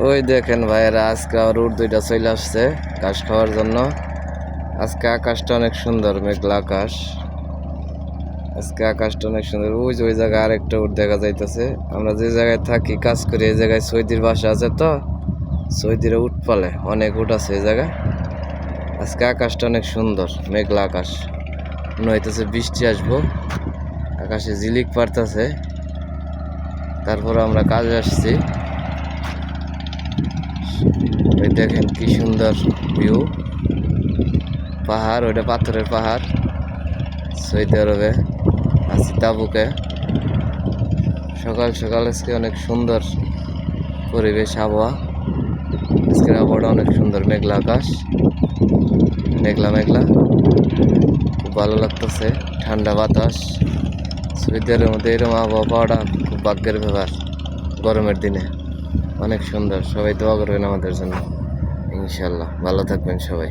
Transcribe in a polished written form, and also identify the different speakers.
Speaker 1: ওই দেখেন ভাইয়েরা, আজকে আর উট দুইটা চলে আসছে ঘাস খাওয়ার জন্য। আজকে আকাশটা অনেক সুন্দর, মেঘলা আকাশ। আজকে আকাশটা অনেক সুন্দর। ওই যে ওই জায়গায় আরেকটা উট দেখা যাইতেছে। আমরা যে জায়গায় থাকি কাজ করি এই জায়গায় সৌদির বাসা আছে, তো সৌদিরা উট পালে, অনেক উট আছে এই জায়গায়। আজকে আকাশটা অনেক সুন্দর, মেঘলা আকাশ। মনে হইতেছে বৃষ্টি আসবো, আকাশে ঝিলিক পারতেছে। তারপর আমরা কাজে আসছি। ওই দেখেন কি সুন্দর ভিউ, পাহাড়, ওইটা পাথরের পাহাড়। সৌদি আরবে আছি তাবুকে। সকাল সকাল আজকে অনেক সুন্দর পরিবেশ, আবহাওয়া। আজকের আবহাওয়াটা অনেক সুন্দর, মেঘলা আকাশ, মেঘলা মেঘলা, খুব ভালো লাগতেছে। ঠান্ডা বাতাস। সৌদি আরবের মধ্যে এরকম আবহাওয়া পাওয়াটা খুব ভাগ্যের ব্যাপার। গরমের দিনে অনেক সুন্দর। সবাই দোয়া করবেন আমাদের জন্য, ইনশাল্লাহ। ভালো থাকবেন সবাই।